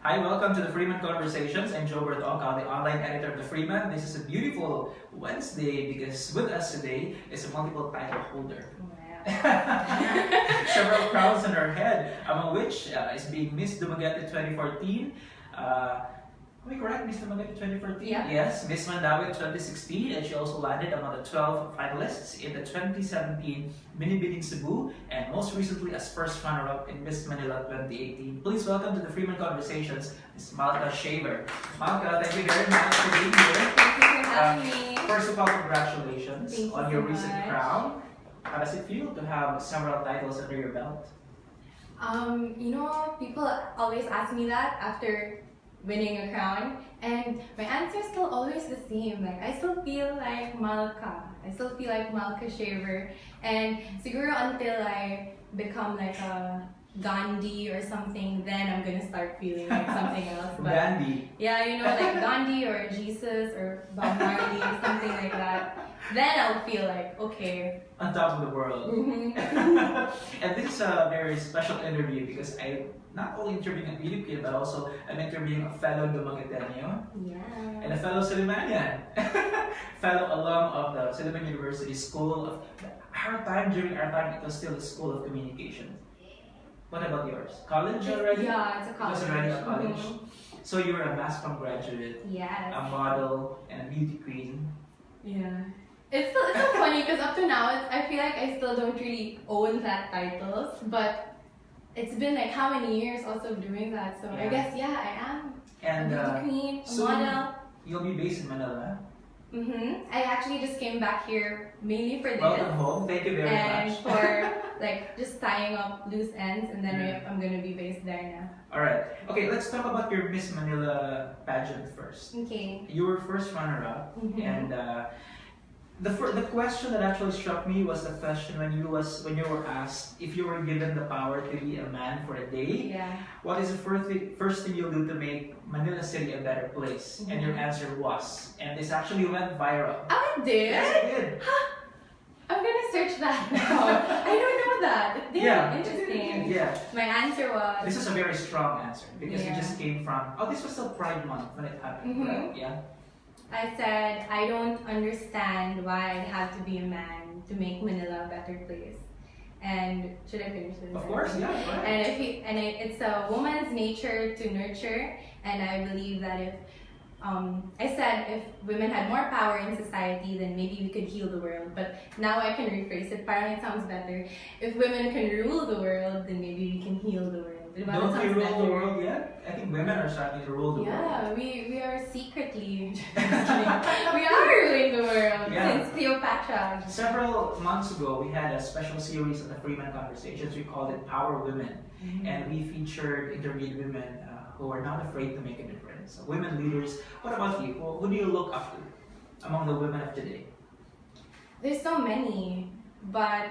Hi, welcome to the Freeman Conversations. I'm Joe Bertolca, the online editor of the Freeman. This is a beautiful Wednesday because with us today is a multiple title holder. Wow. Several crowns on her head, among which is being Miss Dumaguete 2014. Am I correct, Miss Dumaguete 2014? Yeah. Yes, Miss Mandawi 2016, and she also landed among the 12 finalists in the 2017 Mini Bidding Cebu, and most recently as first runner-up in Miss Manila 2018. Please welcome to the Freeman Conversations, Miss Malka Shaver. Malka, thank you very much for being here. Thank you for having me. First of all, congratulations Thank on you your so recent much. crown. How does it feel to have several titles under your belt? People always ask me that after winning a crown, and my answer is still always the same. Like, I still feel like Malka. I still feel like Malka Shaver. And siguro until I become like a Gandhi or something, then I'm gonna start feeling like something else. But Gandhi. yeah, like Gandhi or Jesus or Bob Marley, something like that. Then I'll feel like, okay. On top of the world. Mm-hmm. And this is a very special interview because I'm not only interviewing a Filipino, but also I'm interviewing a fellow Dumagueteño Yeah. and a fellow Silimanian, fellow alum of the Siliman University School of during our time, it was still the School of Communication. What about yours? College already? Yeah, it's a college. It was already a college. Mhm. So you were a mass comm graduate, Yes. a model, and a beauty queen. Yeah. It's so funny because up to now, I feel like I still don't really own that titles, but it's been like how many years also doing that. So I Yeah. guess I am And a beauty queen, a soon model. you'll be based in Manila. I actually just came back here mainly for this. Welcome home. Thank you very And much. for like just tying up loose ends, and then Yeah. I'm gonna be based there now. All right. Okay, let's talk about your Miss Manila pageant first. Okay. You were first runner-up, Mhm. and the question that actually struck me was the question when you were asked if you were given the power to be a man for a day. Yeah. What is the first thing you'll do to make Manila City a better place? And your Mhm. answer was, and this actually went viral. I did. Yes, it did. I'm gonna search that now. I don't know that. It's Yeah. interesting. Yeah. My answer was. This is a very strong answer because it Yeah. just came from. Oh, this was still Pride Month when it happened, Mhm. right? Yeah. I said I don't understand why I have to be a man to make Manila a better place. And should I finish this? Of course, yeah. Go ahead. It's a woman's nature to nurture, and I believe that I said if women had more power in society, then maybe we could heal the world. But now I can rephrase it. Parang it sounds better. If women can rule the world, then maybe we can heal the world. Diba? That Don't we sounds rule the better. world yet? I think women are starting to rule the world. Yeah, we are secretly. We are ruling the world Yeah. since Cleopatra. Several months ago, we had a special series on the Freeman Conversations. We called it Power Women. And we featured interviewed women who are not afraid to make a difference. So women leaders. What about you? Who do you look up to among the women of today? There's so many, but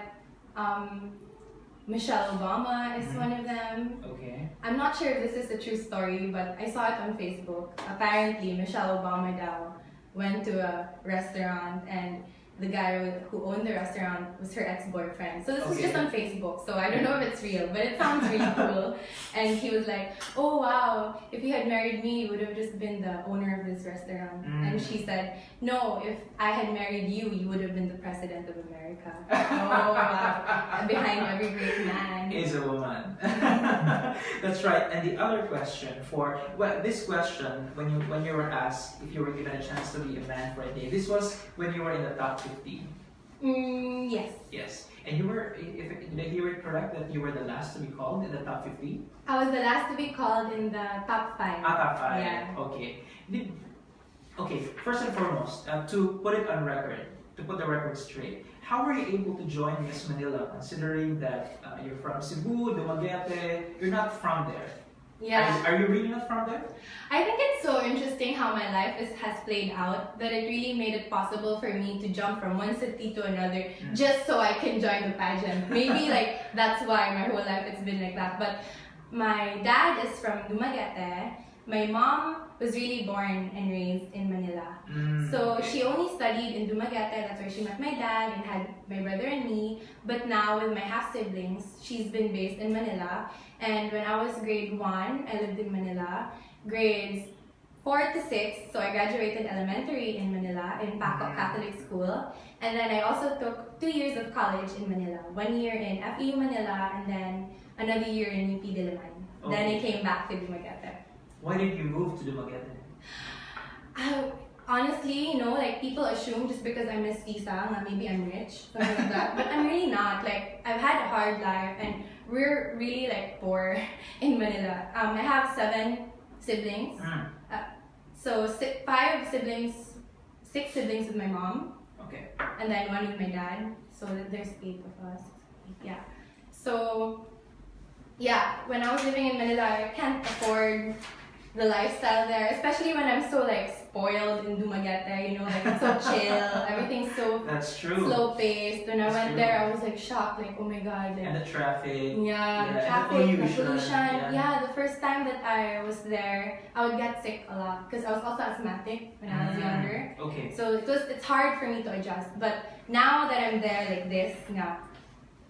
Michelle Obama is one of them. Okay. I'm not sure if this is a true story, but I saw it on Facebook. Apparently, Michelle Obama daw went to a restaurant and the guy who owned the restaurant was her ex-boyfriend. So this is just on Facebook, so I don't know if it's real, but it sounds really cool. And he was like, oh wow, if you had married me, you would have just been the owner of this restaurant. And she said, no, if I had married you, you would have been the president of America. Oh wow. And behind every great man Is a woman. That's right. And the other question this question when you were asked if you were given a chance to be a man for a day, this was when you were in the top 15. Yes. Yes. And you were, did I hear it correct that you were the last to be called in the top 15? I was the last to be called in the top 5. Top 5. Yeah. Okay. Okay, first and foremost, to put it on record, to put the record straight, how were you able to join Miss Manila considering that you're from Cebu, Dumaguete, you're not from there? Yeah. Are you really not from there? I think it's so interesting how my life has played out that it really made it possible for me to jump from one city to another just so I can join the pageant. Maybe that's why my whole life it's been like that. But my dad is from Dumaguete my mom was really born and raised in Manila. So she only studied in Dumaguete. That's where she met my dad and had my brother and me. But now with my half siblings, she's been based in Manila. And when I was grade 1, I lived in Manila. Grades 4 to 6, so I graduated elementary in Manila in Paco Catholic School. And then I also took 2 years of college in Manila. 1 year in FEU Manila and then another year in UP Diliman. Then I came back to Dumaguete. Why did you move to Dumaguete? Honestly, you know, like people assume just because I'm mestiza, maybe I'm rich, something like that. But I'm really not. Like I've had a hard life, and we're really like poor in Manila. I have 7 siblings. So 5 siblings, 6 siblings with my mom. Okay. And then 1 with my dad. So there's 8 of us. Yeah. So yeah, when I was living in Manila, I can't afford the lifestyle there, especially when I'm so like spoiled in Dumaguete, you know, like it's so chill, everything's so That's true. slow paced. When I That's went true. there, I was like shocked, like oh my god, like, And the traffic. yeah, the and traffic, the pollution. Yeah. Yeah, the first time that I was there, I would get sick a lot because I was also asthmatic when I was younger. Okay. So it's hard for me to adjust. But now that I'm there like this, now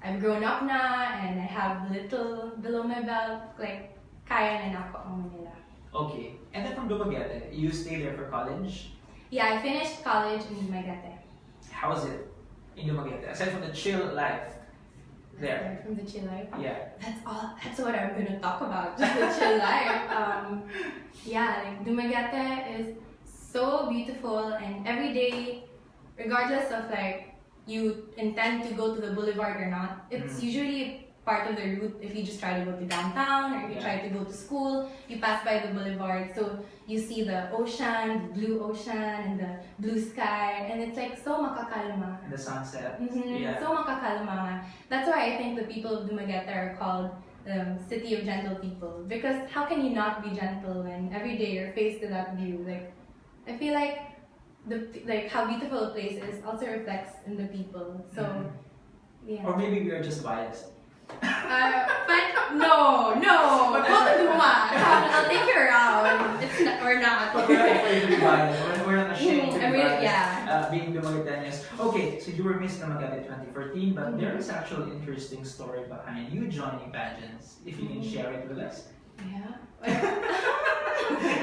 I've grown up na and I have little below my belt, like kaya na ako ang Manila. Okay. And then from Dumaguete, you stayed there for college. Yeah, I finished college in Dumaguete. How was it in Dumaguete? Aside from the chill life there. From the chill life. Yeah. That's all. That's what I'm gonna talk about. Just the chill life. Yeah, like Dumaguete is so beautiful, and every day, regardless of like you intend to go to the boulevard or not, it's usually part of the route. If you just try to go to downtown or if you try to go to school, you pass by the boulevard, so you see the ocean, the blue ocean and the blue sky, and it's like so makakalma. And the sunset. Yeah. So makakalma. That's why I think the people of Dumaguete are called the city of gentle people, because how can you not be gentle when every day you're faced with that view? Like I feel like how beautiful a place is also reflects in the people. So yeah. Or maybe we are just biased. But no, go to Duma. I'll take you around. It's not, or not. But we're not afraid to be biased. We're not ashamed to be biased. Yeah. Being Dumagueteños. Okay, so you were Miss Dumaguete 2014, but there is actually an interesting story behind you joining pageants. If you can share it with us. Yeah.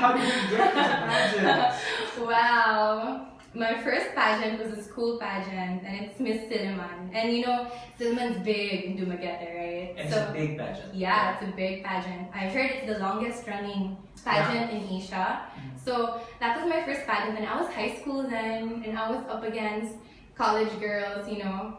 How did you get into pageants? Wow. My first pageant was a school pageant, and it's Miss Silliman. And you know, Silliman's big in Dumaguete, right? And it's a big pageant. Yeah, it's a big pageant. I heard it's the longest running pageant in Asia. So that was my first pageant, and I was high school then, and I was up against college girls, you know.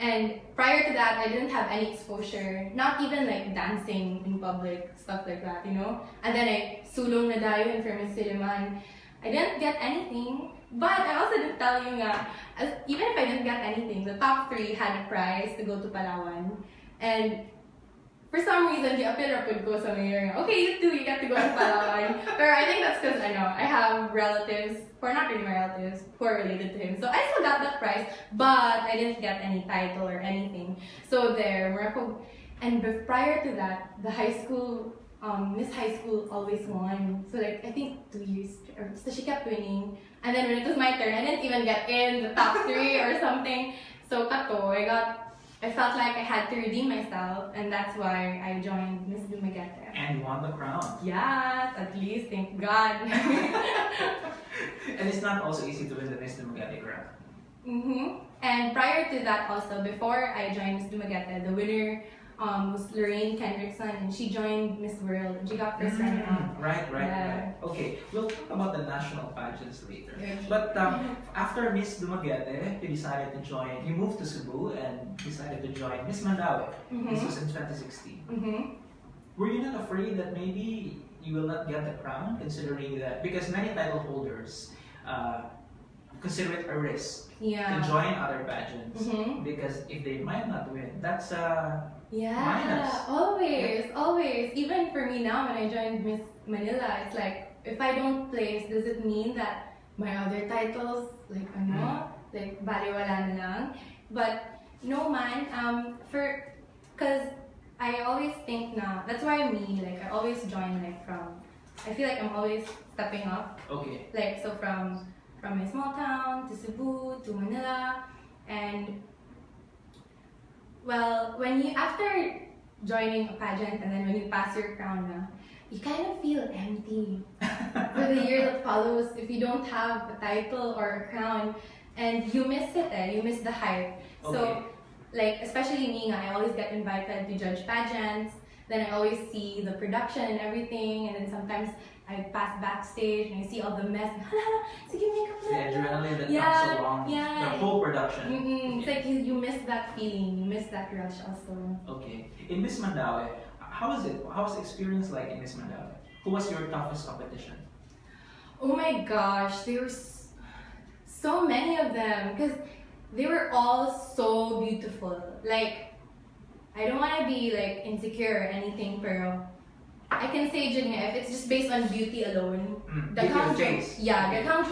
And prior to that, I didn't have any exposure, not even like dancing in public, stuff like that, you know. And then I sulong na dayon for Miss Silliman. I didn't get anything, but I also didn't tell you nga, even if I didn't get anything, the top 3 had a prize to go to Palawan. And for some reason, the appeal ko sa mayor nga, okay, you too, you get to go to Palawan. But I think that's because I have relatives, who are not really my relatives, who are related to him. So I still got that prize, but I didn't get any title or anything. So there, and prior to that, the high school, Miss High School always won. So like, I think 2 years, so she kept winning. And then when it was my turn, I didn't even get in the top 3 or something. So kato, I felt like I had to redeem myself, and that's why I joined Miss Dumaguete. And won the crown. Yes, at least, thank God. And it's not also easy to win the Miss Dumaguete crown. And prior to that also, before I joined Miss Dumaguete, the winner was Lorraine Kendrickson, and she joined Miss World, and she got first runner-up. Right. Okay, we'll talk about the national pageants later. Okay. But after Miss Dumaguete, you moved to Cebu and decided to join Miss Mandaue. This was in 2016. Were you not afraid that maybe you will not get the crown, considering that, because many title holders consider it a risk to join other pageants, because if they might not win, that's minus. Always. Even for me now, when I joined Miss Manila, it's like, if I don't place, does it mean that my other titles, like baliwala na lang? But no man, because I always think na, that's why I always join like from I feel like I'm always stepping up. Okay. Like, so from my small town to Cebu to Manila, and well, after joining a pageant and then when you pass your crown na, you kind of feel empty for the year that follows if you don't have a title or a crown, and you miss it. You miss the hype. Okay. So, like, especially me, I always get invited to judge pageants. Then I always see the production and everything, and then sometimes I pass backstage and I see all the mess. Sige, makeup The na. adrenaline that Yeah, comes along, yeah. the whole production. It's like you miss that feeling, you miss that rush also. Okay. In Miss Mandaue, how was it? How was the experience like in Miss Mandaue? Who was your toughest competition? Oh my gosh, there were so many of them because they were all so beautiful. Like, I don't want to be like insecure or anything, pero I can say jud nga, if it's just based on beauty alone, Beauty of face. yeah, daghang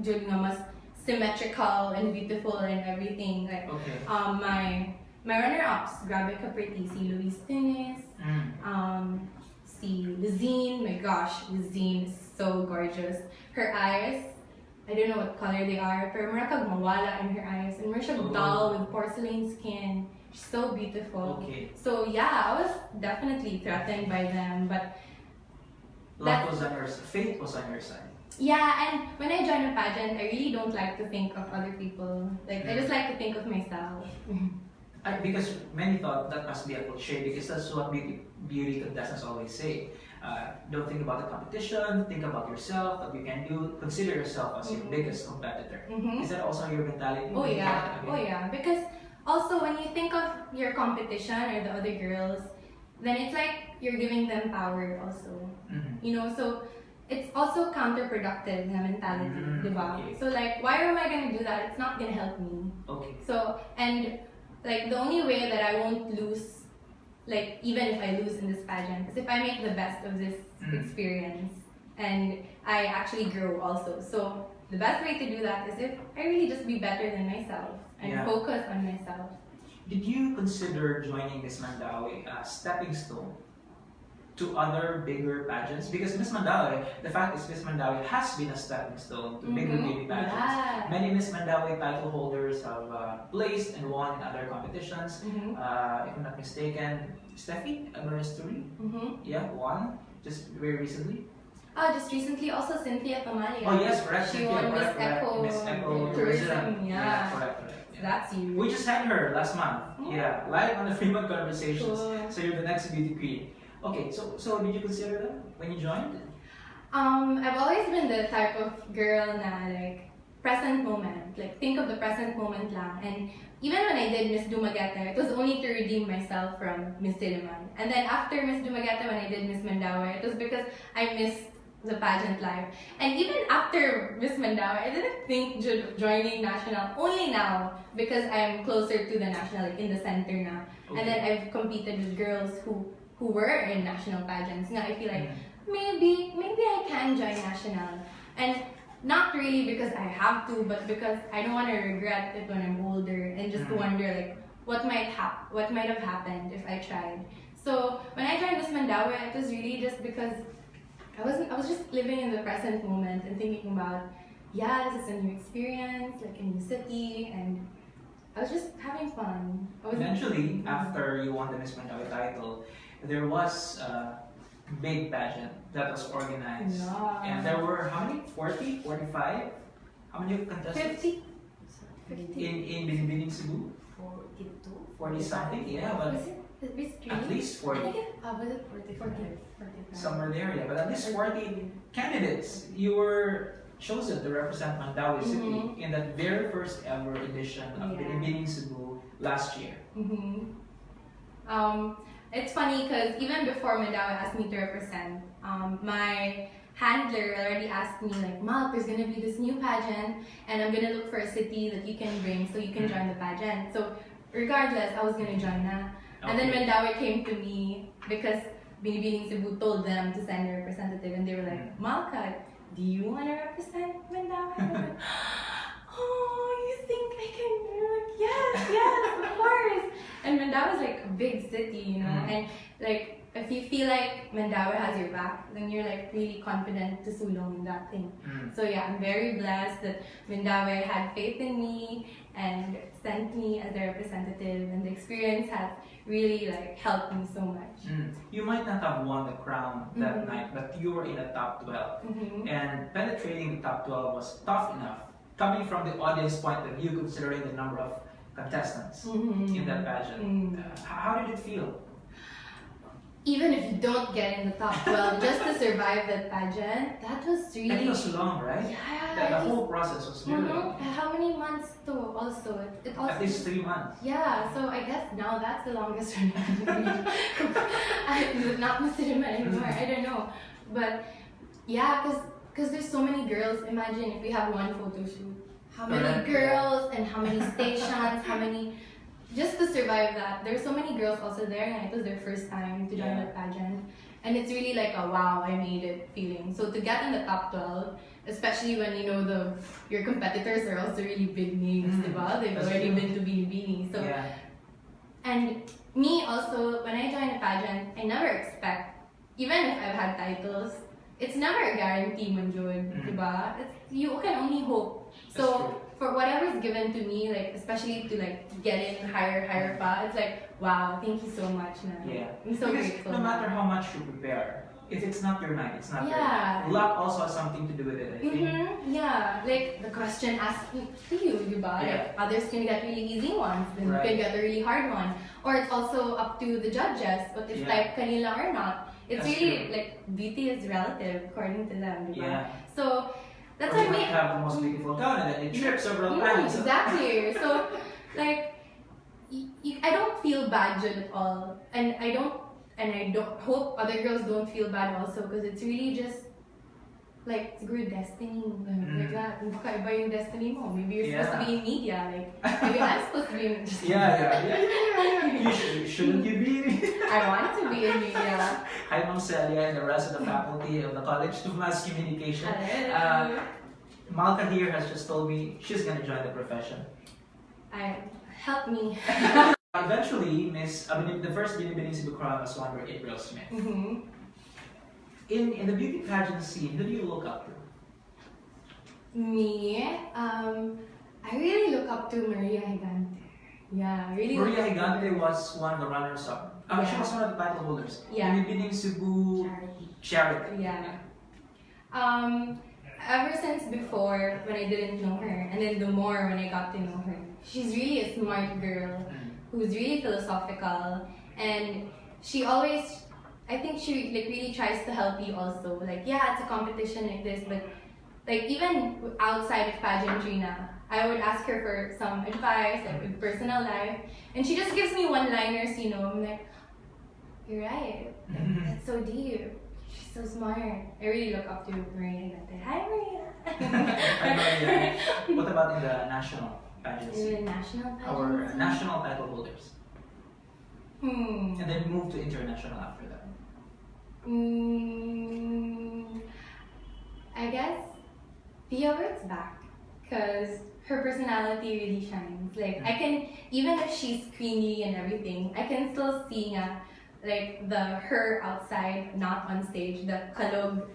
jud nga mas symmetrical and beautiful and everything. Like, Okay. my runner-ups, grabe ka pretty, si Luis Tunis, si Lizine, my gosh, Lizine is so gorgeous. Her eyes, I don't know what color they are, pero mura kag mawala in her eyes, and mura siya dull with porcelain skin. She's so beautiful. Okay. So yeah, I was definitely threatened by them, but Luck was on your side. Fate was on your side. yeah, and when I join a pageant, I really don't like to think of other people. Like, I just like to think of myself. Because many thought that must be a cliche because that's what beauty contestants always say. Don't think about the competition, think about yourself, what you can do, consider yourself as your biggest competitor. Is that also your mentality? Oh yeah, because also when you think of your competition or the other girls, then it's like you're giving them power also. You know, so it's also counterproductive na mentality, diba? Okay. So like, why am I gonna do that? It's not gonna help me. Okay. So, and like the only way that I won't lose, like even if I lose in this pageant, is if I make the best of this experience and I actually grow also. So the best way to do that is if I really just be better than myself and focus on myself. Did you consider joining Miss Mandaue a stepping stone to other bigger pageants? Because Miss Mandaue, the fact is Miss Mandaue has been a stepping stone to bigger beauty pageants. Yeah. Many Miss Mandaue title holders have placed and won in other competitions. If I'm not mistaken, Steffi Amaresturi, yeah, won just very recently. Just recently also Cynthia Pamalia. Oh yes, correct. She Cynthia, won Miss correct, correct. Echo, Miss Echo Tourism. Yeah. correct. Yeah. That's you. We just had her last month. Oh. Yeah, live on the Freeman Conversations. Cool. So you're the next beauty queen. Okay, so did you consider that when you joined? I've always been the type of girl na like present moment. Like think of the present moment lang. And even when I did Miss Dumaguete, it was only to redeem myself from Miss Diliman. And then after Miss Dumaguete, when I did Miss Mandaue, it was because I missed the pageant life. And even after Miss Mandaue, I didn't think joining national only now because I'm closer to the national, like in the center now. Okay. And then I've competed with girls who were in national pageants. Now I feel like maybe I can join national. And not really because I have to, but because I don't want to regret it when I'm older and just wonder like what might have happened if I tried. So when I joined Miss Mandaue, it was really just because I was just living in the present moment and thinking about, yeah, this is a new experience, like a new city, and I was just having fun. Eventually, after you won the Miss Mandaue title, there was a big pageant that was organized. Yeah. And there were how many? 40? 45? How many contestants? 50. In Binibining Cebu? 42. 40 something? Yeah, but Was it at least 40. was it 45? Somewhere there, yeah. But at least 40 candidates. You were chosen to represent Mandaue City in that very first ever edition of Binibining Cebu last year. It's funny because even before Mandaue asked me to represent, my handler already asked me like, Mal, there's gonna be this new pageant and I'm gonna look for a city that you can bring so you can join the pageant. So regardless, I was gonna join na. And then Mandaue came to me because Binibining Cebu told them to send a representative and they were like, Malka, do you want to represent Mandaue? Oh, you think I can do it? Yes, of course. And Mandaue is like a big city, you know, and like if you feel like Mandawi has your back, then you're like really confident to sulong in that thing. So yeah, I'm very blessed that Mandawi had faith in me and sent me as a representative, and the experience has really like helped me so much. You might not have won the crown that night, but you were in the top 12. And penetrating the top 12 was tough enough, coming from the audience point of view, considering the number of contestants in that pageant. How did it feel? Even if you don't get in the top 12, just to survive that pageant, that was really... And it was long, right? Yeah. The whole process was really long. How many months though also? It also... At least 3 months. Yeah, so I guess now that's the longest running. I'm not Miss Cinema anymore, I don't know. But yeah, because there's so many girls. Imagine if we have one photo shoot. How many girls and how many stations, how many... Just to survive that, there's so many girls also there, and it was their first time to join the pageant. And it's really like a wow, I made it feeling. So to get in the top 12, especially when you know your competitors are also really big names, diba? They've already been to Binibini. So, and me also, when I join a pageant, I never expect, even if I've had titles, it's never a guarantee, Manjud, diba? You can only hope. So for whatever's given to me, like especially to like get in higher pa, it's like wow, thank you so much, man. Yeah, I'm so because grateful. no matter how much you prepare, if it's not your night, it's not your Yeah. night. Luck also has something to do with it, I think. Yeah, like the question asked to you, diba? Like others can get really easy ones, then you can get a really hard one. Or it's also up to the judges, but if type kanila or not. It's That's really true. like beauty is relative according to them, diba? Yeah. So that's Or why you might we have the most beautiful gown and then it trips several times. Exactly. So, like, I don't feel bad Jud, at all, and I don't hope other girls don't feel bad also, because it's really just like it's good destiny. Like that. Baka iba yung destiny mo. Maybe you're supposed to be in media. Like maybe I'm supposed to be in. Shouldn't you be? I want to be in media. Hi, Ma'am Celia and the rest of the faculty of the College of Mass Communication. Malka here has just told me she's going to join the profession. Help me. Eventually, the first Binibini Cebu crown was won by April Smith. In the beauty pageant scene, who do you look up to? Me, I really look up to Maria Higante. Yeah, I really. Maria Higante was one of the runners-up. She was one of the title holders. Binibining Cebu Charity. Yeah. Ever since before, when I didn't know her, and then the more when I got to know her, she's really a smart girl who's really philosophical, and she always, I think she like really tries to help you also. Like, yeah, it's a competition like this, but like even outside of pageantry now, I would ask her for some advice, like with personal life, and she just gives me one-liners, you know. I'm like, you're right. That's so deep. She's so smart. I really look up to Maria. Hi, Maria. Hi, Maria. What about in the national pageant scene? In the national pageant Our scene? national title holders. And then move to international after that. I guess Pia Wird's back, because her personality really shines. Like I can, even if she's queenly and everything, I can still see like her outside, not on stage, the kalog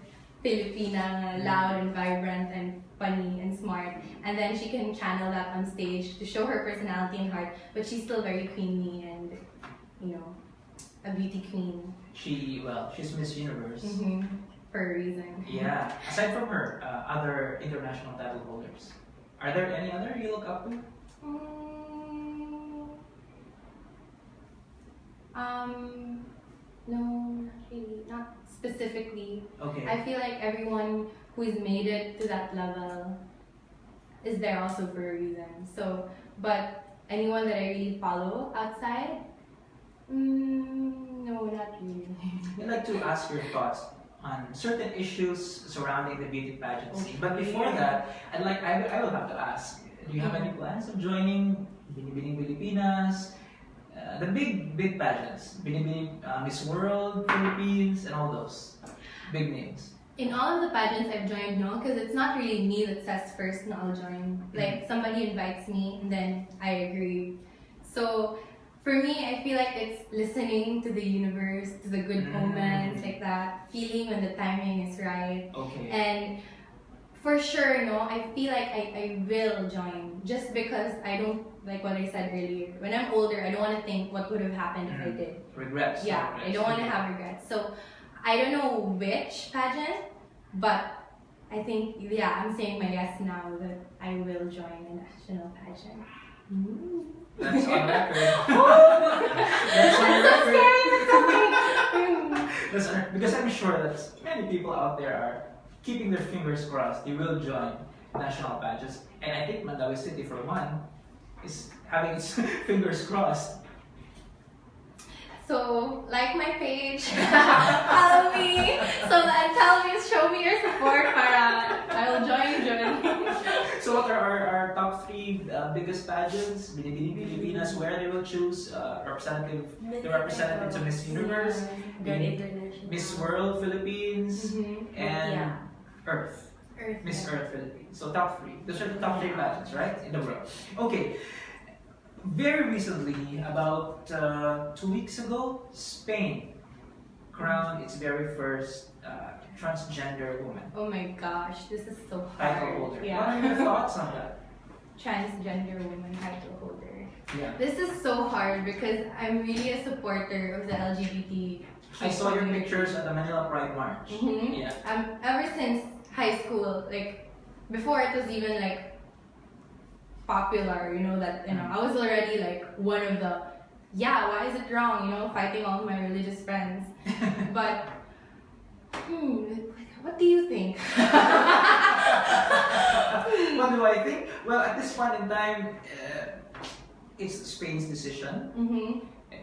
Filipina, loud and vibrant and funny and smart, and then she can channel that on stage to show her personality and heart, but she's still very queenly and, you know, a beauty queen. She's Miss Universe. For a reason. Yeah. Aside from her, other international title holders, are there any other you look up to? No, not really. Not specifically. Okay. I feel like everyone who's made it to that level is there also for a reason. So, but anyone that I really follow outside, no, not really. I'd like to ask your thoughts on certain issues surrounding the beauty pageant scene. But before that, I will have to ask, do you have any plans of joining Binibining Pilipinas, the big pageants, Binibining Miss World, Philippines, and all those big names? In all of the pageants I've joined, no, because it's not really me that says first na I'll join. Like somebody invites me and then I agree. So For me, I feel like it's listening to the universe, to the good moments, like that, feeling when the timing is right. Okay. And for sure, no, I feel like I will join just because I don't, like what I said earlier, when I'm older, I don't want to think what would have happened if I did. Regrets. Yeah, regrets. I don't want to have regrets. So I don't know which pageant, but I think, yeah, I'm saying my yes now that I will join the national pageant. That's on record. That's That's because I'm sure that many people out there are keeping their fingers crossed. They will join national pageants, and I think Mandawi City, for one, is having its fingers crossed. So, like my page, follow me, tell me, show me your support para I will join. So what are our top three biggest pageants? Binibining Pilipinas, where they will choose the representative to Miss Universe, Miss World Philippines, and Earth. Miss Earth Philippines. So top three. Those are the top three pageants, right? In the world. Okay. Very recently, about 2 weeks ago, Spain crowned its very first transgender woman. Oh my gosh, this is so Title hard. holder. Yeah. What are your thoughts on that? Transgender woman title holder. Yeah. This is so hard because I'm really a supporter of the LGBT. I saw your pictures at the Manila Pride March. Yeah. Ever since high school, like before it was even like popular, I was already like one of the, why is it wrong, fighting all my religious friends. But what do you think? What do I think? Well, at this point in time, it's Spain's decision.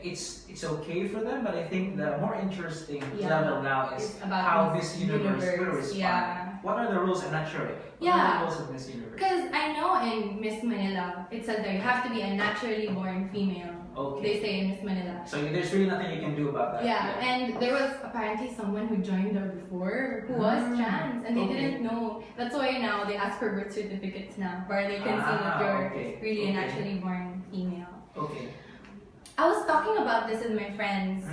It's okay for them, but I think the more interesting level now is about how Miss Universe will respond. Yeah. What are the rules? I'm not sure. What are the rules of Miss Universe? Because I know in Miss Manila, it says that you have to be a naturally born female. Okay. They say in Miss Manila. So there's really nothing you can do about that. Yeah, and there was apparently someone who joined there before who was trans, and they didn't know. That's why now they ask for birth certificates now, where they can see that you're really a naturally born female. Okay. I was talking about this with my friends,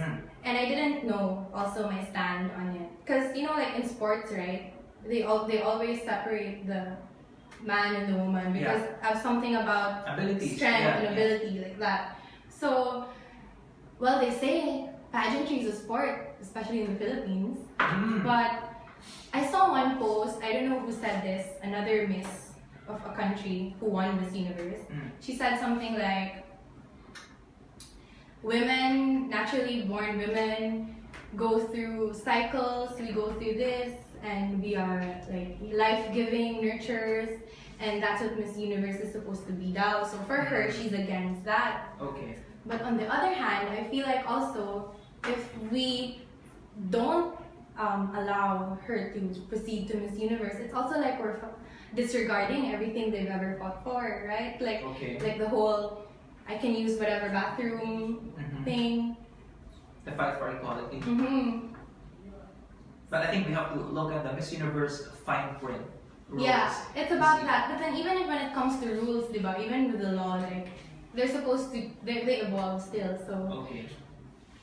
and I didn't know also my stand on it. Because, like in sports, right? They always separate the man and the woman because of something about abilities, strength and ability, like that. So, well, they say pageantry is a sport, especially in the Philippines. But I saw one post, I don't know who said this, another miss of a country who won Miss Universe. She said something like, women, naturally born women, go through cycles, we go through this, and we are like life-giving nurturers, and that's what Miss Universe is supposed to be now. So for her, she's against that. Okay. But on the other hand, I feel like also, if we don't allow her to proceed to Miss Universe, it's also like we're disregarding everything they've ever fought for, right? Like the whole, I can use whatever bathroom thing. The fight for equality. But I think we have to look at the Miss Universe fine print rules. Yeah, it's about that. But then even when it comes to rules, diba, even with the law, like, they're supposed to, they evolve still. So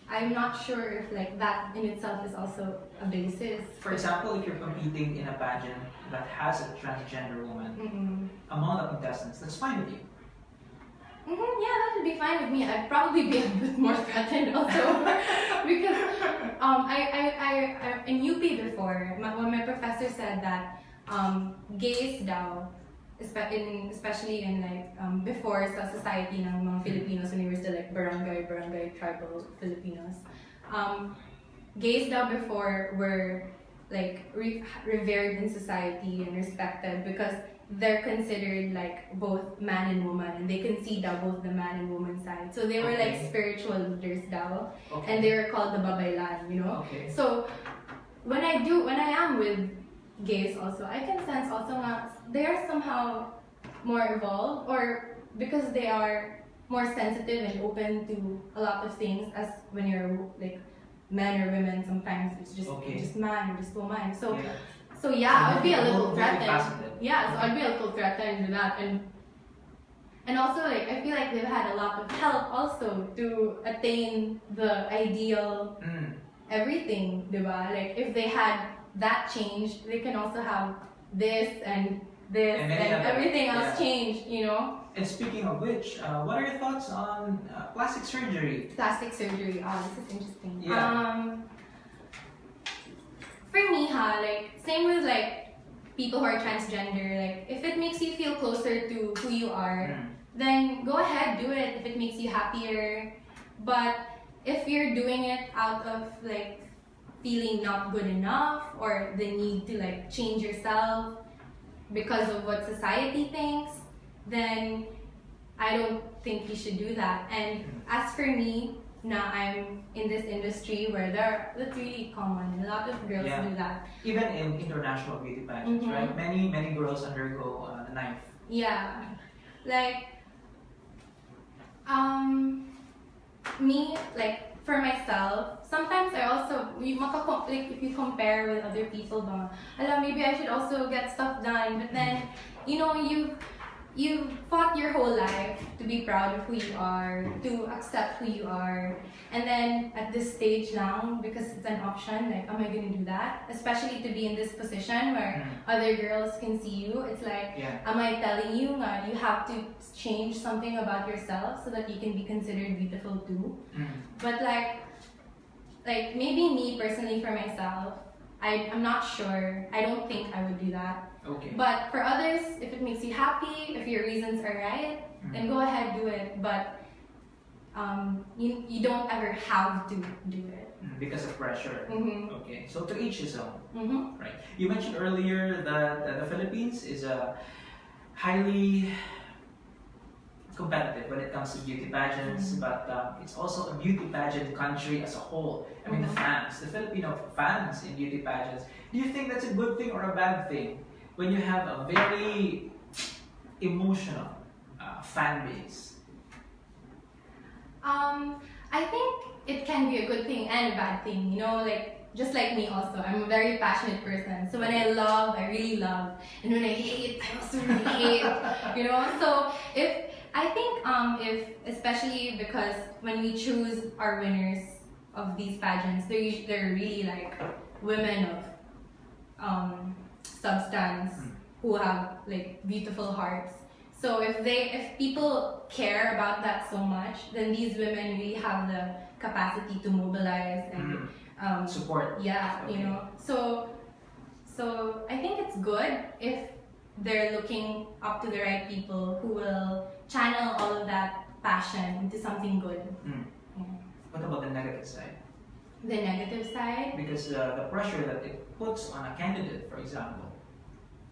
I'm not sure if like that in itself is also a basis. For example, if you're competing in a pageant that has a transgender woman among the contestants, that's fine with you. Yeah, that would be fine with me. I'd probably be a bit more threatened also because I in UP before, when my professor said that gays daw, especially in like before sa society ng mga Filipinos when we were still like barangay tribal Filipinos, gays daw before were like revered in society and respected because they're considered like both man and woman, and they can see daw both the man and woman side. So they were like spiritual leaders daw, and they were called the babaylan, So when I am with gays also, I can sense also they are somehow more evolved, or because they are more sensitive and open to a lot of things, as when you're like men or women, sometimes it's just man or just woman. So yeah, I would be a little threatened. Yeah, so I'd be a little threatened with that. And And also, like, I feel like they've had a lot of help also to attain the ideal everything, diba? Like, if they had that change, they can also have this and this And and, many other- everything else yeah. change, you know? And speaking of which, what are your thoughts on plastic surgery? Plastic surgery. Oh, this is interesting. Yeah. For me, like, same with like people who are transgender, like, if it makes you feel closer to who you are, then go ahead, do it if it makes you happier. But if you're doing it out of like feeling not good enough or the need to like change yourself because of what society thinks, then I don't think you should do that. And as for me, now I'm in this industry where that's really common. A lot of girls Yeah. do that. Even in international beauty pageants, right? Many girls undergo the knife. Yeah, like me, like for myself, sometimes I also like if you compare with other people, maybe I should also get stuff done. But then, you know, you've fought your whole life to be proud of who you are, to accept who you are, and then at this stage now, because it's an option, like, am I gonna do that? Especially to be in this position where other girls can see you, it's like, am I telling you that you have to change something about yourself so that you can be considered beautiful too? But like maybe me personally for myself, I'm not sure. I don't think I would do that. Okay. But for others, if it makes you happy, if your reasons are right, then go ahead, do it. But you don't ever have to do it. Because of pressure. Okay, so to each his own. Right. You mentioned earlier that the Philippines is a highly competitive when it comes to beauty pageants, but it's also a beauty pageant country as a whole. I mean, the Filipino fans in beauty pageants. Do you think that's a good thing or a bad thing when you have a very emotional fan base? I think it can be a good thing and a bad thing. You know, like just like me also, I'm a very passionate person. So when I love, I really love, and when I hate, I also really hate. You know, so if especially because when we choose our winners of these pageants, they're really like women of substance who have like beautiful hearts. So if people care about that so much, then these women really have the capacity to mobilize and support. Yeah, Okay. you know. So I think it's good if they're looking up to the right people who will channel all of that passion into something good. Yeah. What about the negative side? The negative side Because the pressure that it puts on a candidate, for example,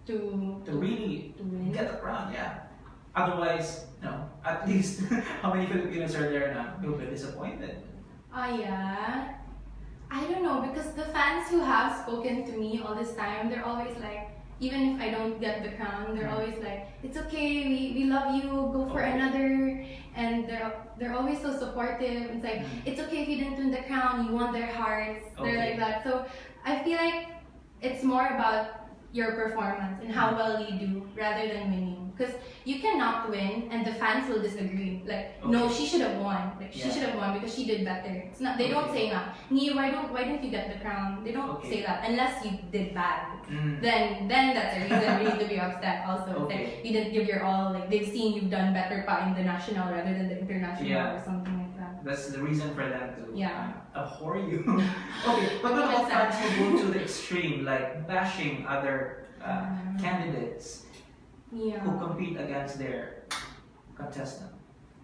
to really win. get the crown, yeah. Otherwise, at least how many Filipinos are there now? You'll be disappointed. Yeah. I don't know, because the fans who have spoken to me all this time, they're always like, even if I don't get the crown, they're always like, it's okay, we love you, go for another. And they're always so supportive. It's like, it's okay if you didn't win the crown, you won their hearts. They're like that. So I feel like it's more about your performance and how well you do rather than winning. Because you cannot win and the fans will disagree. Like, no, she should have won. Like, she should have won because she did better. It's not. They don't say that. Why don't you get the crown? They don't say that unless you did bad. Then that's a reason really to be upset. Also, it's like you didn't give your all. Like they've seen you've done better pa in the national rather than the international or something like that. That's the reason for them to abhor you. Okay, but what That's about sad. fans who go to the extreme, like bashing other candidates who compete against their contestant?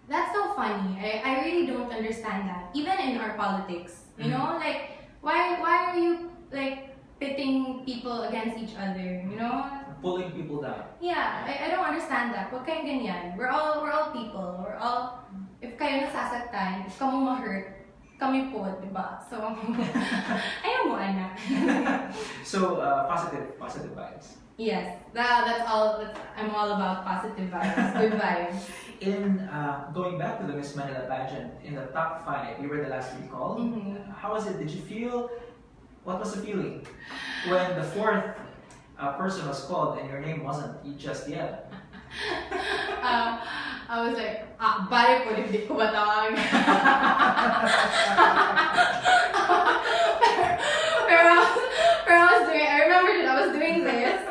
That's so funny. I really don't understand that. Even in our politics, you know, like why are you like pitting people against each other? You know, Pulling people down. yeah, I don't understand that. Huwag kayong ganyan. We're all people. We're all, if kayo nasasaktan, if kamo ma-hurt, kami po, diba? So, ayaw mo, anak. So positive vibes. Yes, that's all. I'm all about positive vibes, good vibes. In going back to the Miss Manila pageant, in the top 5, you were the last recall. How was it? Did you feel? What was the feeling when the 4th person was called and your name wasn't just yet? I was like, balik po, hindi ko matawag. I remember that I was doing this,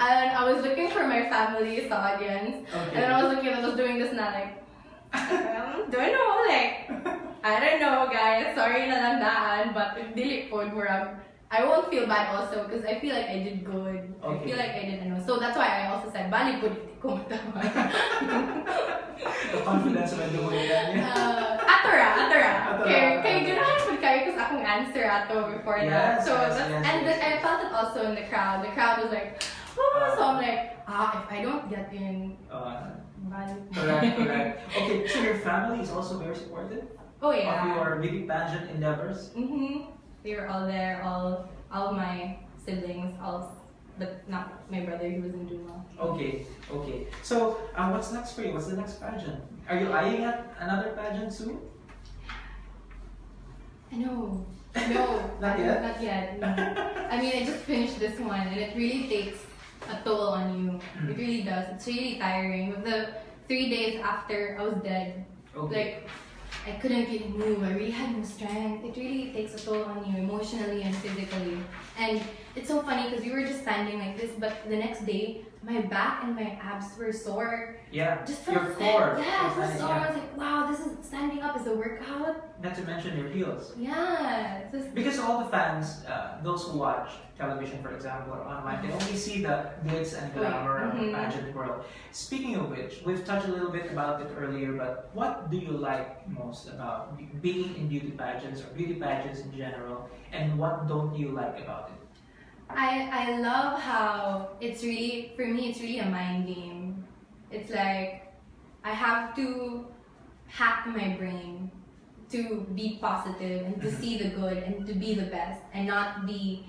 and I was looking for my family's audience, Okay. and then I was doing this na like, don't know, like, I don't know guys, sorry na lang daan, but if dili po, I won't feel bad also because I feel like I did good. Okay. I feel like I did ano. So that's why I also said, bali po, hindi ko matawag. The confidence when doing that. Atara. Atara. Kaya ganahan po kayo kasi akong answer ato before that. Yes, So yes, that's, yes, and yes. I felt it also in the crowd. The crowd was like, oh, so I'm like, if I don't get in, bali po. Correct. Okay, so your family is also very supportive Oh of yeah. your beauty pageant endeavors? They were all there, all my siblings, but not my brother who was in Duma. Okay. So, what's next for you? What's the next pageant? Are you eyeing at another pageant soon? No, Not yet? Not yet. No. I mean, I just finished this one, and it really takes a toll on you. It really does. It's really tiring. With the 3 days after, I was dead. Okay. Like, I couldn't really move. I really had no strength. It really takes a toll on you emotionally and physically. And it's so funny because we were just standing like this, but the next day, my back and my abs were sore. Yeah, Just your from core. Yeah, it was is sore. standing, I was like, wow, this is standing up is a workout. Not to mention your heels. Yeah. It's just, Because all the fans, those who watch television, for example, or online, can only see the glitz and glamour of the pageant world. Speaking of which, we've touched a little bit about it earlier, but what do you like most about being in beauty pageants or beauty pageants in general, and what don't you like about it? I love how it's really, for me, it's really a mind game. It's like, I have to hack my brain to be positive and to see the good and to be the best and not be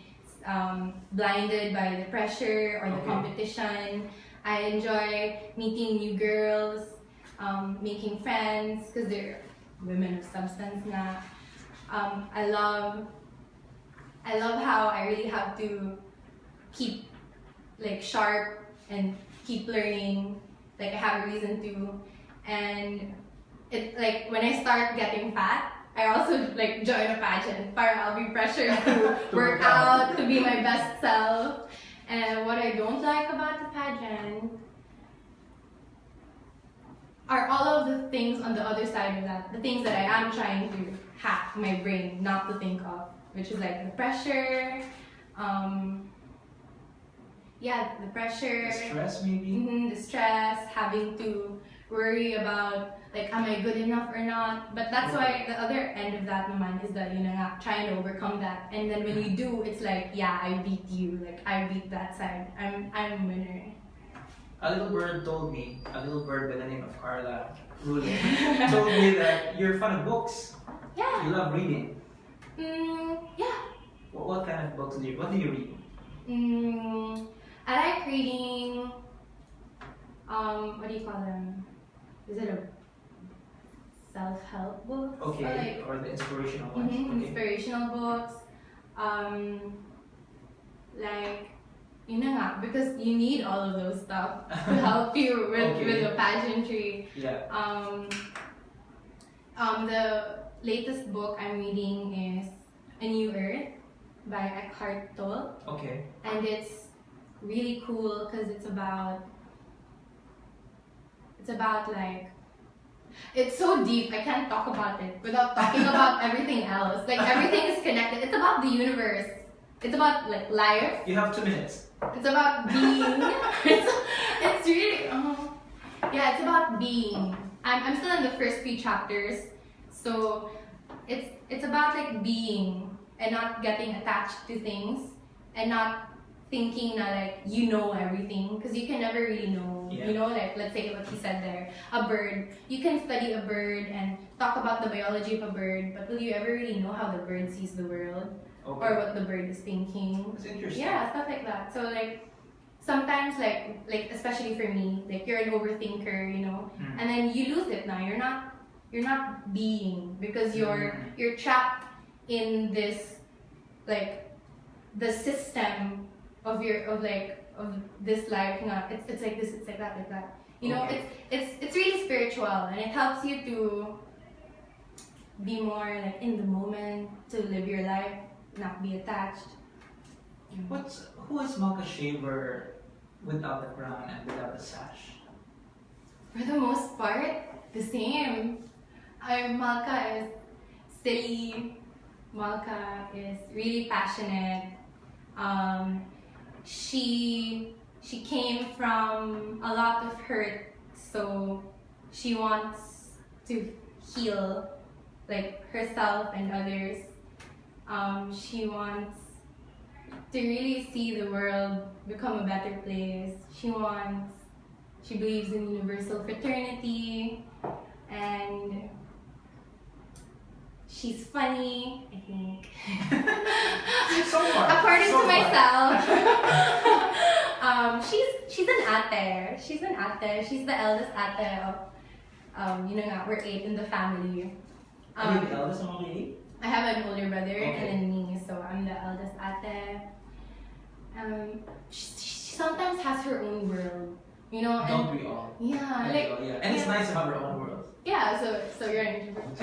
blinded by the pressure or the Okay. competition. I enjoy meeting new girls, making friends because they're women of substance na. I love how I really have to keep like sharp and keep learning. Like I have a reason to, and it like when I start getting fat, I also like join a pageant. Para I'll be pressured to work out, to be my best self. And what I don't like about the pageant are all of the things on the other side of that. The things that I am trying to hack my brain not to think of, which is like the pressure, the pressure, The stress, maybe? the stress, having to worry about like, am I good enough or not? But that's why the other end of that naman is that, trying to overcome that. And then when you do, it's like, yeah, I beat you. Like, I beat that side. I'm a winner. A little bird told me, a little bird by the name of Carla Rulin, told me that you're a fan of books. Yeah. You love reading. Yeah. What kind of books do you read? I like reading, what do you call them? Is it a self-help book? Okay, or the inspirational ones. Okay. Inspirational books. Like, yun na nga, because you need all of those stuff to help you with the pageantry. Yeah. The latest book I'm reading is A New Earth by Eckhart Tolle. Okay. And it's really cool because it's about like, it's so deep, I can't talk about it without talking about everything else. Like everything is connected. It's about the universe. It's about like life. You have 2 minutes. It's about being. it's really, it's about being. I'm still in the first few chapters, so it's about like being and not getting attached to things and not thinking that like you know everything, because you can never really know. Yeah. Like let's say what he said there, a bird. You can study a bird and talk about the biology of a bird, but will you ever really know how the bird sees the world? Okay. Or what the bird is thinking? That's interesting. Yeah, stuff like that. So like sometimes like especially for me, like you're an overthinker, and then you lose it now. You're not being, because you're trapped in this like the system of this life. It's like this, it's like that, like that. You know, Okay. it's really spiritual, and it helps you to be more like in the moment, to live your life, not be attached. Who is Malka Shaver without the crown and without the sash? For the most part, the same. Malka is silly. Malka is really passionate. She came from a lot of hurt, so she wants to heal like herself and others. She wants to really see the world become a better place. She believes in universal fraternity, and she's funny, I think. So far. According so to far. myself, she's an ate. She's an ate. She's the eldest ate of, we're 8 in the family. Are you the eldest among the 8? I have an older brother Okay. and then me, so I'm the eldest ate. She sometimes has her own world, you know. And Don't we all? yeah, Don't we like all? Yeah. And it's yeah. nice to have our own world. Yeah, so you're an introvert.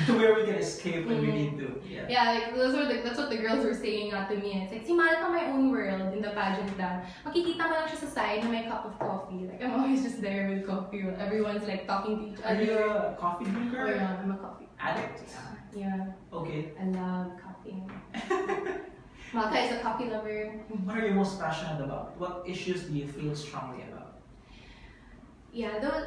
To where we can escape when we need to. Yeah. Yeah, like that's what the girls were saying to me. And it's like, si Malka my own world in the pageant lang. Makikita mo lang siya sa side na may cup of coffee. Like, I'm always just there with coffee while everyone's like talking to each Are you other. a coffee drinker? Oh yeah, I'm a coffee Addict. Yeah, Okay. I love coffee. Malka is a coffee lover. What are you most passionate about? What issues do you feel strongly about? Yeah, those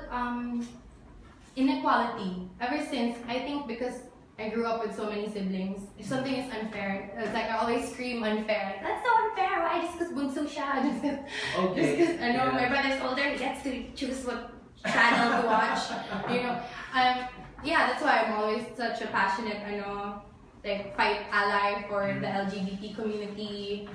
inequality. Ever since, I think because I grew up with so many siblings, if something is unfair, it's like I always scream unfair. That's so unfair. Why? Just because bunso siya. Just because I know my brother's older, he gets to choose what channel to watch. You know, yeah, that's why I'm always such a passionate, like fight ally for the LGBT community.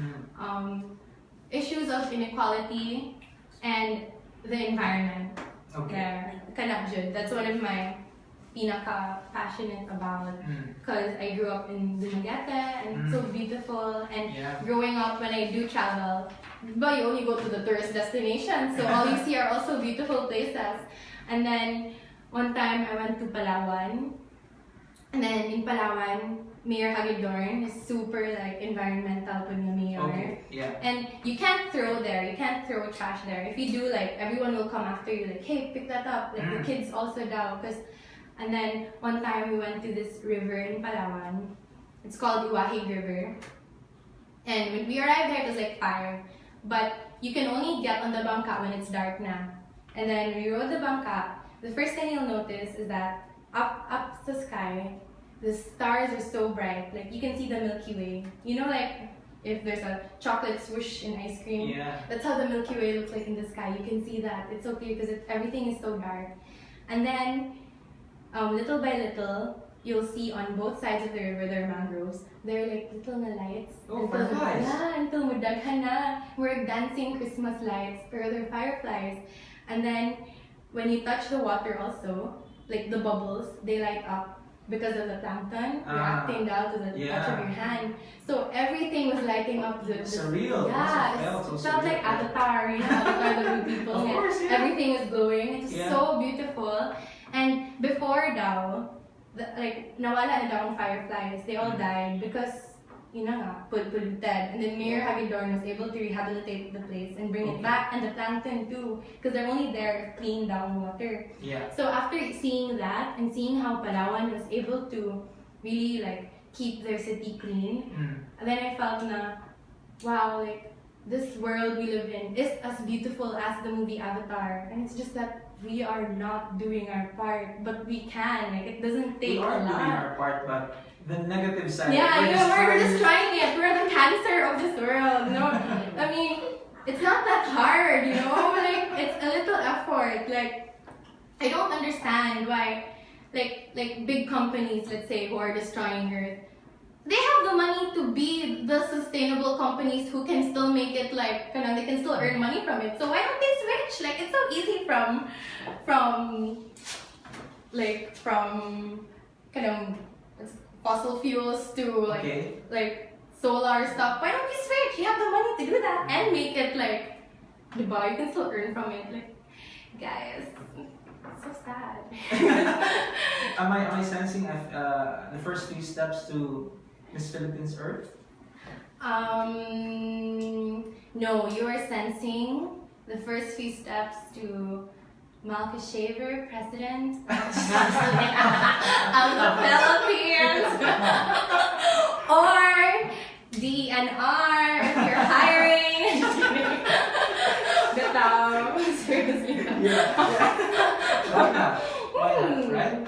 Issues of inequality and the environment. Okay. Yeah, kanabjud. That's one of my pinaka-passionate about, because I grew up in Dumaguete and it's so beautiful, and Yeah. growing up when I do travel, but you only go to the tourist destinations, so all you see are also beautiful places. And then one time I went to Palawan, and then in Palawan, Mayor Hagedorn is super like environmental pag na mayor. Okay. Yeah. And you can't throw there, you can't throw trash there. If you do, like, everyone will come after you, like, hey, pick that up. Like, the kids also daw. And then, one time we went to this river in Palawan. It's called Iwahig River. And when we arrived there, it was like 5. But you can only get on the bangka when it's dark now. And then we rode the bangka. The first thing you'll notice is that up the sky, the stars are so bright. Like, you can see the Milky Way. You know, like, if there's a chocolate swoosh in ice cream, Yeah. that's how the Milky Way looks like in the sky. You can see that. It's so clear because everything is so dark. And then, little by little, you'll see on both sides of the river, there are mangroves. They're like little na lights. Oh, fireflies. Yeah, until mudaghan na. We're dancing Christmas lights, pero they're fireflies. And then, when you touch the water also, like the bubbles, they light up because of the plankton reacting down to the touch of your hand. So everything was lighting up. Surreal. Yeah, It it felt like Avatar, Avatar the blue people. Of course, yeah. Everything was glowing. It was Yeah. so beautiful. And before daw, nawala na daw ang fireflies. They all died because, polluted. And then Mayor Hagedorn was able to rehabilitate the place and bring it back, and the plankton too, because they're only there to clean down water. Yeah. So after seeing that and seeing how Palawan was able to really like keep their city clean, and then I felt na, wow, like this world we live in is as beautiful as the movie Avatar, and it's just that we are not doing our part, but we can. Like, it doesn't take We are a doing lot. our part, but the negative side. Yeah, we're just destroying it. We're the cancer of this world. No, I mean, it's not that hard, Like, it's a little effort. Like, I don't understand why, like big companies, let's say, who are destroying Earth, they have the money to be the sustainable companies who can still make it like, they can still earn money from it. So why don't they switch? Like, it's so easy from fossil fuels to like solar stuff. Why don't you switch? You have the money to do that and make it like, diba, you can still earn from it. Like, Guys, so sad. Am I sensing the first few steps to Miss Philippines Earth? No, you are sensing the first few steps to Malka Shaver, President of the Philippines, or DNR if you're hiring. Seriously. Yeah. Why not? Why not, right?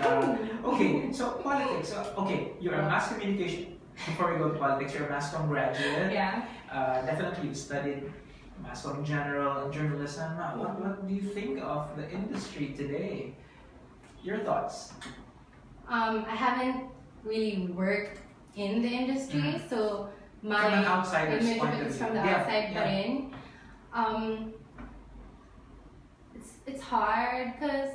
Okay, so politics. Okay, you're a mass communication. Before we go to politics, you're a mass comm graduate. Yeah. Definitely you studied mass comm general and journalism. What do you think of the industry today? Your thoughts? I haven't really worked in the industry, so my From an outsider's image point of it of is view. from the Yeah, outside yeah. put in. It's hard because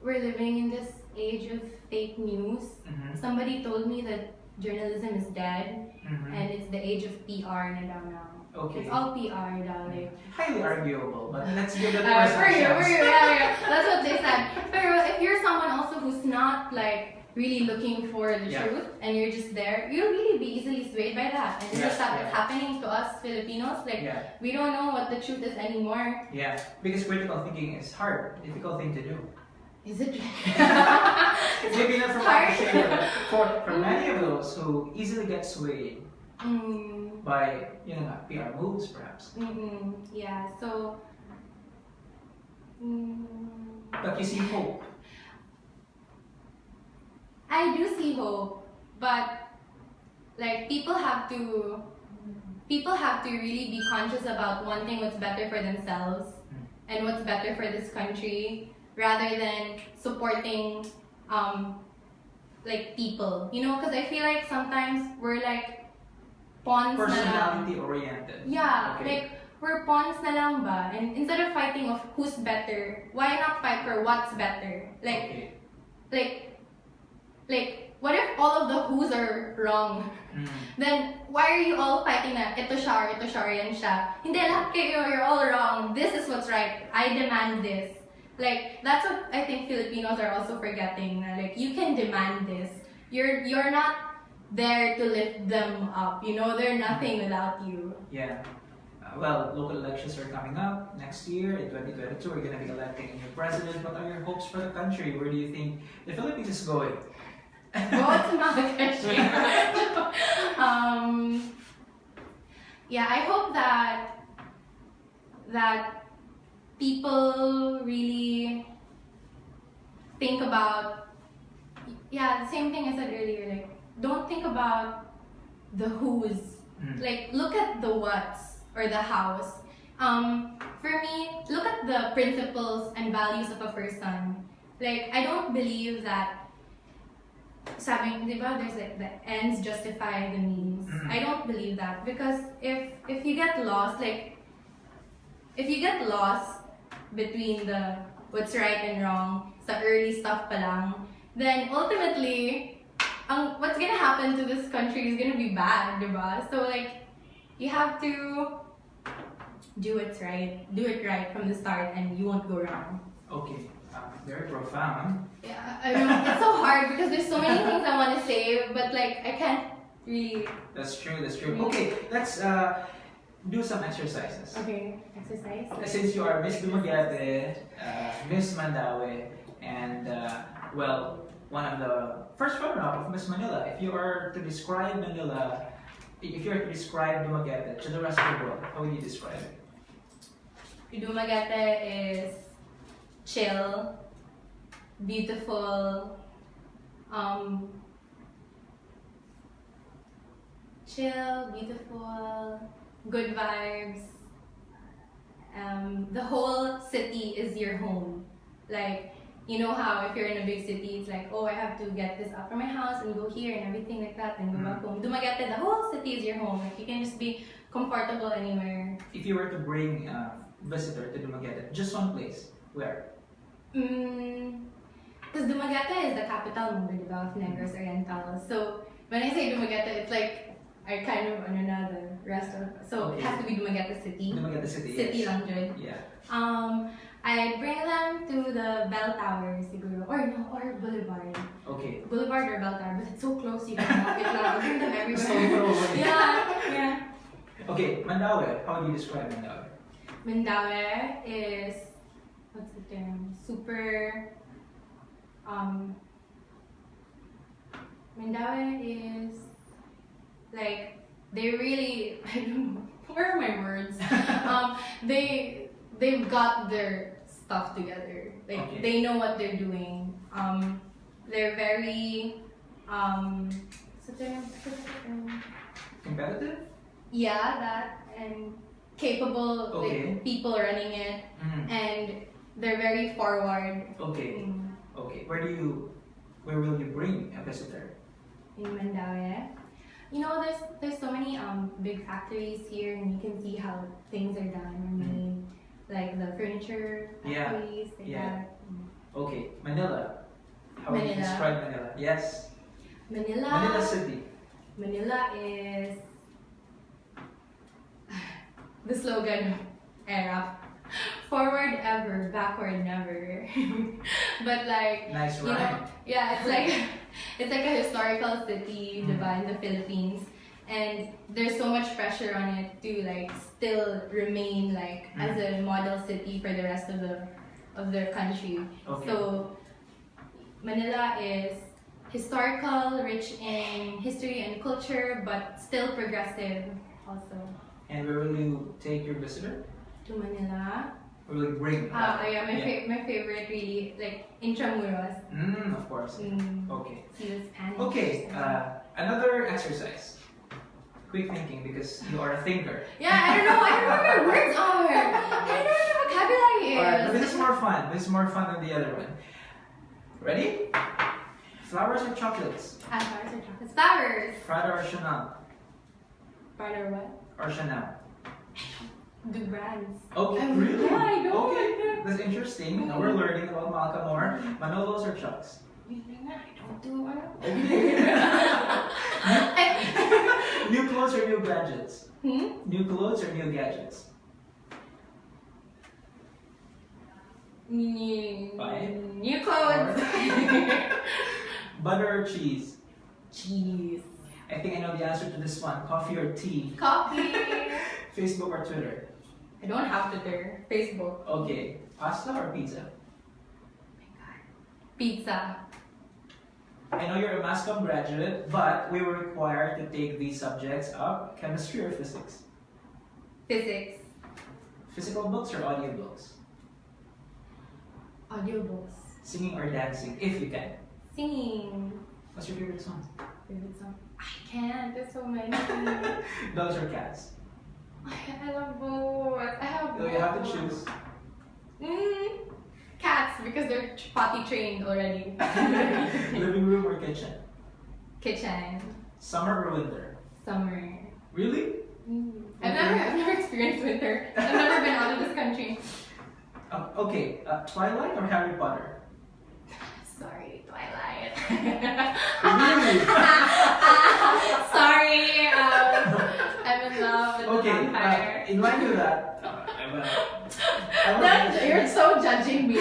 we're living in this age of fake news. Mhm. Somebody told me that journalism is dead Mhm. and it's the age of PR na daw now. Okay. It's all PR daw, like. Highly arguable, but let's give it a For you, chance. yeah. That's what they said. But if you're someone also who's not like really looking for the Yeah. truth and you're just there, you'll really be easily swayed by that. And Yeah, just that yeah. it's happening to us Filipinos. Like Yeah, we don't know what the truth is anymore. yeah. Because critical thinking is hard, difficult thing to do. Is it? Maybe not for hard. Malka Shaver, but for many of those who easily get swayed by PR moves, perhaps. Yeah. So. But you see hope. I do see hope, but like people have to really be conscious about wanting what's better for themselves and what's better for this country rather than supporting like people, because I feel like sometimes we're like pawns na lang. Personality oriented. Yeah, Okay. like we're pawns na lang ba, and instead of fighting of who's better, why not fight for what's better? Okay. Like, what if all of the who's are wrong? Then, why are you all fighting na, ito siya, or yan siya? Hindi, lahat kayo, you're all wrong. This is what's right. I demand this. Like, that's what I think Filipinos are also forgetting. Na, like, you can demand this. You're not there to lift them up. They're nothing without you. Yeah. Well, local elections are coming up next year in 2022. We're going to be electing a new president. What are your hopes for the country? Where do you think the Philippines is going? Go to Malka Shaver. Yeah, I hope that people really think about, the same thing I said earlier, like, don't think about the who's. Like, look at the what's or the how's. For me, look at the principles and values of a person. Like, I don't believe that di ba, there's like the ends justify the means. I don't believe that because if you get lost, between the what's right and wrong sa early stuff pa lang, then ultimately what's gonna happen to this country is gonna be bad, diba? So like you have to do it right from the start and you won't go wrong. Okay. Very profound. Yeah, I mean, it's so hard because there's so many things I want to say, but like I can't really. That's true. Okay, let's do some exercises. Okay, exercise. Since you are Miss Dumaguete, Miss Mandaue, and one of the first runner-up of Miss Manila. If you are to describe Manila, if you are to describe Dumaguete to the rest of the world, how would you describe it? Dumaguete is chill, beautiful, good vibes. The whole city is your home. Like, you know how if you're in a big city, it's like, oh, I have to get this up from my house and go here and everything like that and go back home. Dumaguete, the whole city is your home. Like, you can just be comfortable anywhere. If you were to bring a visitor to Dumaguete, just one place, where? Because Dumaguete is the capital of Negros Oriental. So when I say Dumaguete, it's like I kind of the rest of. So Okay. it has to be Dumaguete City. Dumaguete City. City Yes. lang dyan. Yeah. I'd bring them to the bell tower, siguro. Or Boulevard. Okay. Boulevard or bell tower, but it's so close you can walk it lang. I'll bring them So everywhere. far away. Yeah. Okay, Mandaue. How do you describe Mandaue? Mandaue is, what's the term? Super, Mandaue is, like, they really, I don't know, where are my words? They've got their stuff together. Like, Okay. they know what they're doing. They're very, what's the term? Competitive? Yeah, that, and capable, Okay. like, people running it, Mm. and they're very forward. Okay. Mm. Okay. Where will you bring a visitor? In Mandaue. You know, there's so many big factories here, and you can see how things are done or made, like the furniture Yeah, factories, like yeah. that. Okay. Manila. How would you Manila. describe Manila? Yes. Manila. Manila City. Manila is the slogan era. Forward ever, backward never. But like, Nice you know, rhyme. yeah, it's like a historical city, Mm. diba, in the Philippines, and there's so much pressure on it to like still remain like as a model city for the rest of their country. Okay. So Manila is historical, rich in history and culture, but still progressive also. And where will you take your visitor? To Manila. Where will you bring? Yeah, my favorite really, like Intramuros. Of course. Okay. See the Spanish. Okay. Another exercise. Quick thinking because you are a thinker. Yeah, I don't know what my words are. I don't know what the vocabulary is. Alright, but this is more fun. This is more fun than the other one. Ready? Flowers or chocolates? Flowers or chocolates? Flowers. Prada or Chanel? Prada or what? Or Chanel? Good brands. Okay, really? Yeah, I know. Okay, that's interesting. Now we're learning about Malka more. Manolos or Chucks? I don't do one. Okay. New clothes or new gadgets? New clothes or new gadgets? New clothes. Butter or cheese? Cheese. I think I know the answer to this one. Coffee or tea? Coffee. Facebook or Twitter? I don't have Twitter. Facebook. Okay. Pasta or pizza? Pizza. I know you're a mass comm graduate, but we were required to take these subjects of chemistry or physics. Physics. Physical books or audio books? Audiobooks. Singing or dancing, if you can. Singing. What's your favorite song? Favorite song? I can't. There's so many. Dogs or cats? I love both. I have So both. you have to choose. Cats, because they're potty trained already. Living room or kitchen? Kitchen. Summer or winter? Summer. Really? I've never experienced winter. I've never been out of this country. Okay, Twilight or Harry Potter? Sorry, Twilight. Really? Sorry, I'm in love with the Okay, vampire. in line with that, You're so judging me.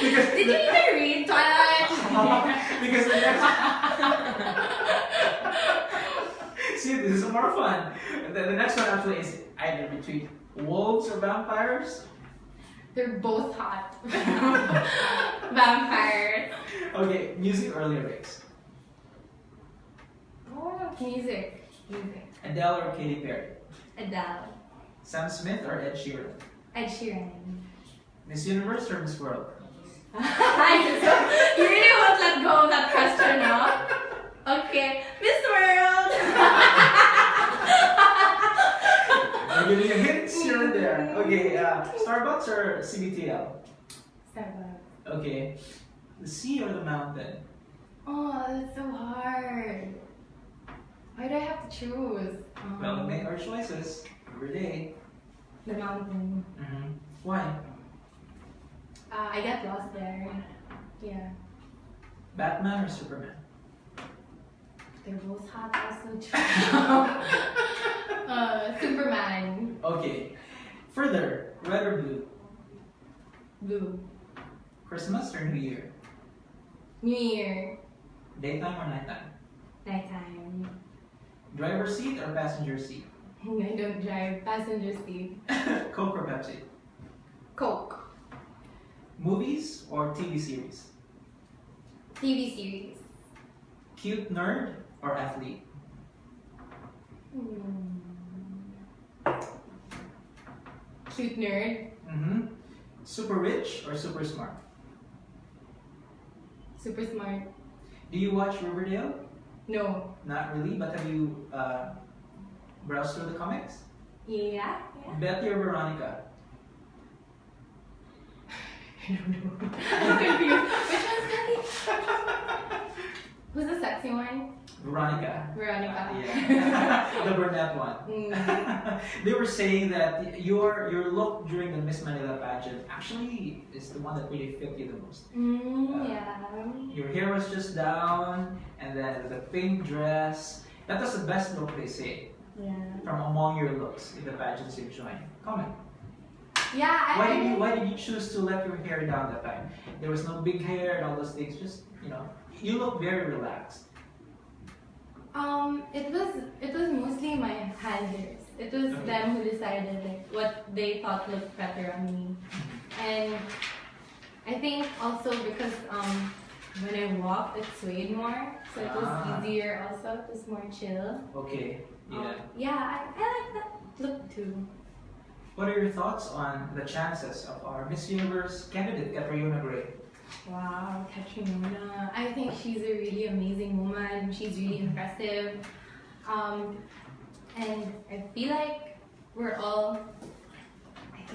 because Did you even read Twilight? because the next see, this is more fun. The next one actually is either between wolves or vampires. They're both hot. Vampires. Okay, music or lyrics? Oh, music. Adele or Katy Perry? Adele. Sam Smith or Ed Sheeran? Ed Sheeran. Miss Universe or Miss World? You really won't let go of that question, no? Okay. Miss World. I'm giving you hints here and there. Okay, Starbucks or CBTL? Starbucks. Okay, the sea or the mountain? Oh, that's so hard. Why do I have to choose? Well, we make our choices every day. The mountain. Why? I get lost there. Yeah. Batman or Superman? They're both hot also too. Superman. Okay, Further, red or blue? Blue. Christmas or New Year? New Year. Daytime or nighttime? Nighttime. Driver seat or passenger seat? I don't drive. Passenger seat. Coke or Pepsi? Coke. Movies or TV series? TV series. Cute nerd or athlete? Hmm. Cute nerd. Mm-hmm. Super rich or super smart? Super smart. Do you watch Riverdale? No. Not really, but have you browsed through the comics? Yeah. Betty or Veronica? I don't know. I'm confused. Which one's Betty? Who's the sexy one? Veronica. Veronica. Yeah. The brunette one. Mm. They were saying that your look during the Miss Manila pageant actually is the one that really fit you the most. Yeah. Your hair was just down, and then the pink dress. That was the best look, they say, Yeah. from among your looks in the pageants you've joined. Comment. Yeah. Why did you choose to let your hair down that time? There was no big hair and all those things. Just you look very relaxed. It was mostly my handlers. It was Okay. them who decided like what they thought looked better on me. And I think also because when I walked it swayed more, so it was easier also, it was more chill. Okay. Yeah. Yeah, I like that look too. What are your thoughts on the chances of our Miss Universe candidate, Catriona Gray? Wow, Catriona. I think she's a really amazing woman. She's really impressive. And I feel like we're all.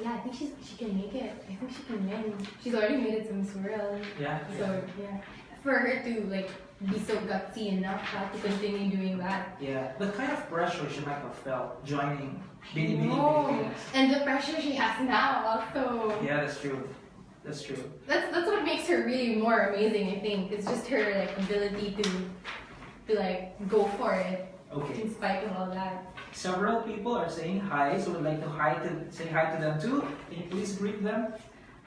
I think she can make it. I think she can win. She's already made it to Miss World. Yeah. So yeah, for her to like be so gutsy enough to continue doing that. Yeah. The kind of pressure she might have felt joining Bini Bini No. Pilipinas. And the pressure she has now also. Yeah, that's true. That's true. That's what makes her really more amazing. I think it's just her like ability to like go for it Okay. in spite of all that. Several people are saying hi, so we'd like to say hi to them too. Can you please greet them?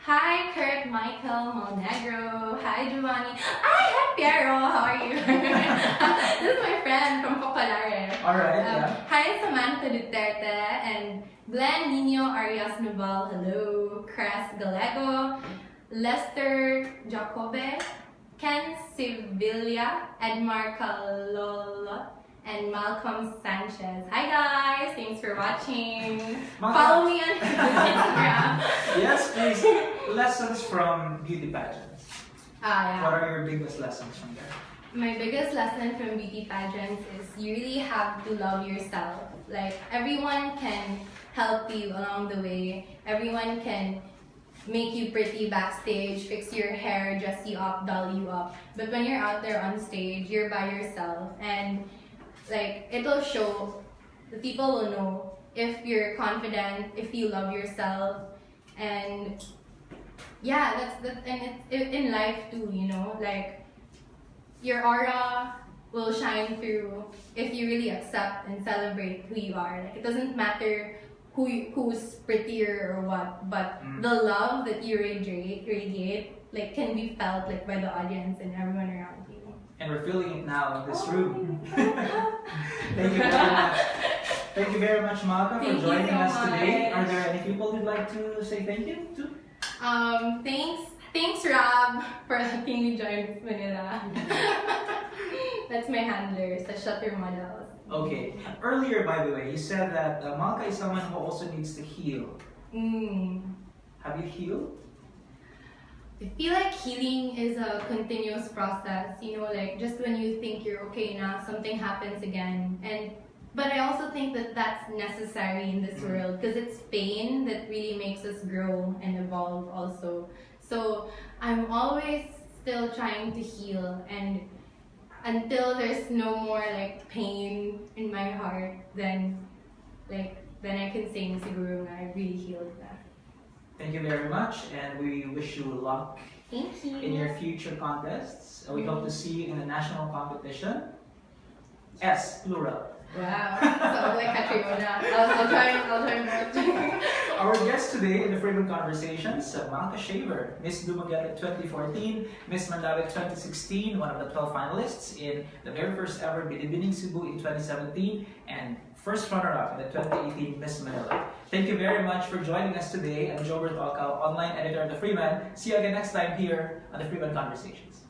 Hi, Kurt, Michael, Monegro. Hi, Giovanni. Hi, Piero. How are you? This is my friend from Popolare. All right. Yeah. Hi, Samantha Duterte and Glenn Nino Arias Noval. Hello. Cres Gallego. Lester Jacobe. Ken Sevilla. Edmar Calolot. And Malcolm Sanchez. Hi guys, thanks for watching. Malcolm. Follow me on Instagram. Yes, please. Lessons from beauty pageants. Yeah. What are your biggest lessons from there? My biggest lesson from beauty pageants is you really have to love yourself. Like everyone can help you along the way. Everyone can make you pretty backstage, fix your hair, dress you up, doll you up. But when you're out there on stage, you're by yourself, and like it'll show. The people will know if you're confident, if you love yourself, and yeah, and it's in life too. Like your aura will shine through if you really accept and celebrate who you are. Like it doesn't matter who's prettier or what, but the love that you radiate like can be felt like by the audience and everyone around you. And we're feeling it now in this room. Thank you very much. Thank you very much, Malka, for Thank you joining so us today. much. Are there any people you'd like to say thank you to? Thanks Rob for letting me join Miss Manila. That's my handler, the shutter models. Okay. Earlier, by the way, you said that Malka is someone who also needs to heal. Have you healed? I feel like healing is a continuous process, like just when you think you're okay now, something happens again. But I also think that that's necessary in this world because it's pain that really makes us grow and evolve also. So I'm always still trying to heal, and until there's no more like pain in my heart, then I can say siguro na I really healed that. Thank you very much, and we wish you luck Thank you. in your future contests. We hope to see you in the national competition. S, plural. Wow. So like Catriona. I'll try more. Our guest today in the Freeman Conversations, Malka Shaver, Miss Dumaguete 2014, Miss Mandawi 2016, one of the 12 finalists in the very first ever Binibining Cebu in 2017, and first runner-up in the 2018 Miss Manila. Thank you very much for joining us today. I'm Joe Bertolcao, online editor of the Freeman. See you again next time here on the Freeman Conversations.